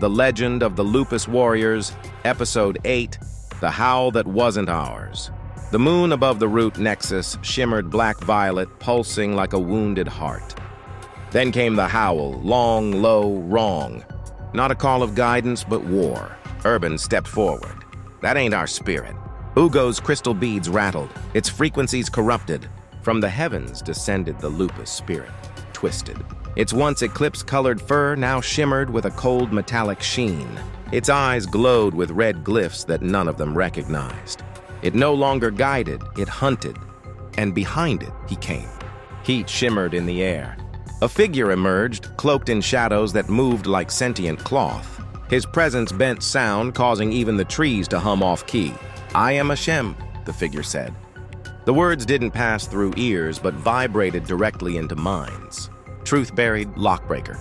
The Legend of the Lupus Warriors, Episode 8, The Howl That Wasn't Ours. The moon above the Root Nexus shimmered black-violet, pulsing like a wounded heart. Then came the howl, long, low, wrong. Not a call of guidance, but war. Urban stepped forward. That ain't our spirit. Ugo's crystal beads rattled, its frequencies corrupted. From the heavens descended the Lupus Spirit, twisted. Its once eclipse-colored fur now shimmered with a cold metallic sheen. Its eyes glowed with red glyphs that none of them recognized. It no longer guided, it hunted. And behind it, he came. Heat shimmered in the air. A figure emerged, cloaked in shadows that moved like sentient cloth. His presence bent sound, causing even the trees to hum off-key. "I am Ashem," the figure said. The words didn't pass through ears, but vibrated directly into minds. Truth-buried lockbreaker.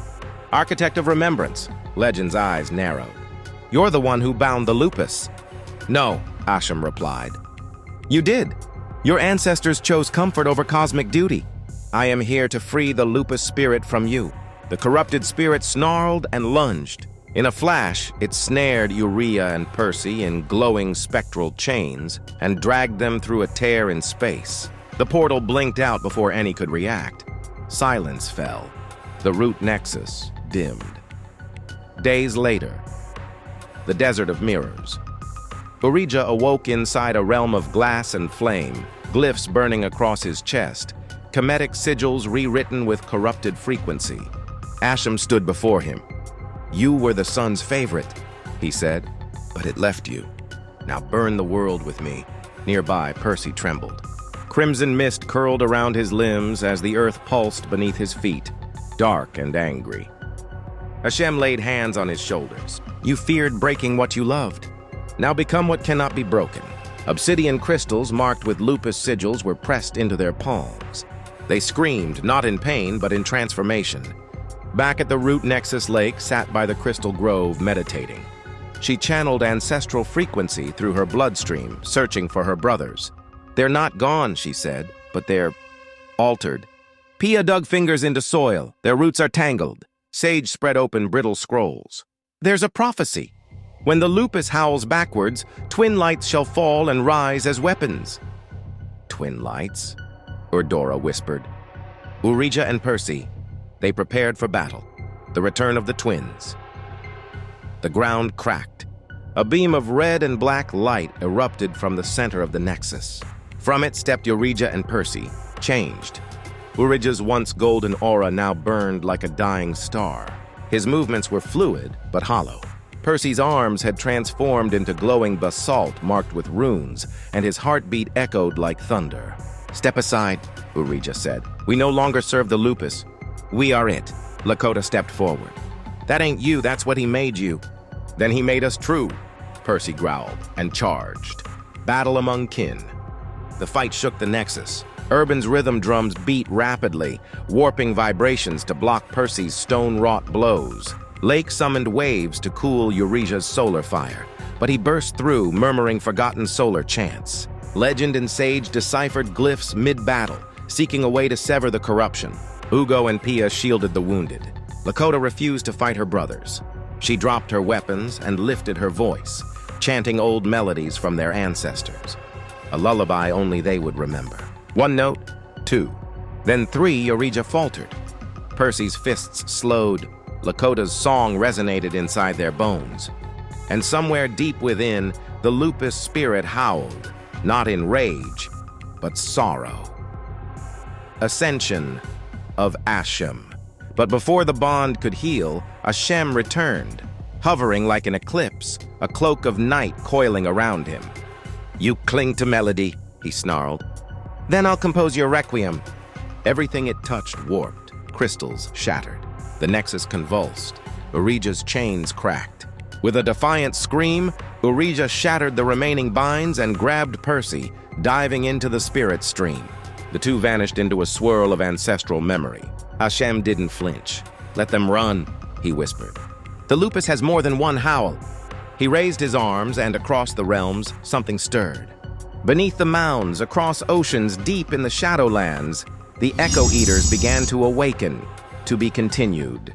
Architect of remembrance. Legend's eyes narrowed. "You're the one who bound the Lupus." "No," Ashem replied. "You did. Your ancestors chose comfort over cosmic duty. I am here to free the Lupus Spirit from you." The corrupted spirit snarled and lunged. In a flash, it snared Urijah and Percy in glowing spectral chains and dragged them through a tear in space. The portal blinked out before any could react. Silence fell. The Root Nexus dimmed. Days later, the Desert of Mirrors. Urijah awoke inside a realm of glass and flame, glyphs burning across his chest, Kemetic sigils rewritten with corrupted frequency. Ashem stood before him. "You were the sun's favorite," he said, "but it left you. Now burn the world with me." Nearby, Percy trembled. Crimson mist curled around his limbs as the earth pulsed beneath his feet, dark and angry. Ashem laid hands on his shoulders. "You feared breaking what you loved. Now become what cannot be broken." Obsidian crystals marked with lupus sigils were pressed into their palms. They screamed, not in pain, but in transformation. Back at the Root Nexus lake sat by the crystal grove, meditating. She channeled ancestral frequency through her bloodstream, searching for her brothers. "They're not gone," she said, "but they're altered." Pia dug fingers into soil. Their roots are tangled. Sage spread open brittle scrolls. "There's a prophecy. When the lupus howls backwards, twin lights shall fall and rise as weapons." "Twin lights?" Urdora whispered. Urijah and Percy. They prepared for battle. The return of the twins. The ground cracked. A beam of red and black light erupted from the center of the nexus. From it stepped Urijah and Percy, changed. Urijah's once golden aura now burned like a dying star. His movements were fluid, but hollow. Percy's arms had transformed into glowing basalt marked with runes, and his heartbeat echoed like thunder. "Step aside," Urijah said. "We no longer serve the lupus. We are it." Lakota stepped forward. "That ain't you, that's what he made you." "Then he made us true," Percy growled, and charged. Battle among kin. The fight shook the nexus. Urban's rhythm drums beat rapidly, warping vibrations to block Percy's stone-wrought blows. Lake summoned waves to cool Urijah's solar fire, but he burst through, murmuring forgotten solar chants. Legend and Sage deciphered glyphs mid-battle, seeking a way to sever the corruption. Ugo and Pia shielded the wounded. Lakota refused to fight her brothers. She dropped her weapons and lifted her voice, chanting old melodies from their ancestors. A lullaby only they would remember. One note, two. Then three, Urijah faltered. Percy's fists slowed. Lakota's song resonated inside their bones. And somewhere deep within, the Lupus Spirit howled, not in rage, but sorrow. Ascension of Ashem. But before the bond could heal, Ashem returned, hovering like an eclipse, a cloak of night coiling around him. "You cling to melody," he snarled. "Then I'll compose your requiem." Everything it touched warped, crystals shattered. The nexus convulsed. Urijah's chains cracked. With a defiant scream, Urijah shattered the remaining binds and grabbed Percy, diving into the spirit stream. The two vanished into a swirl of ancestral memory. Ashem didn't flinch. "Let them run," he whispered. "The lupus has more than one howl." He raised his arms, and across the realms, something stirred. Beneath the mounds, across oceans deep in the Shadowlands, the Echo Eaters began to awaken, to be continued.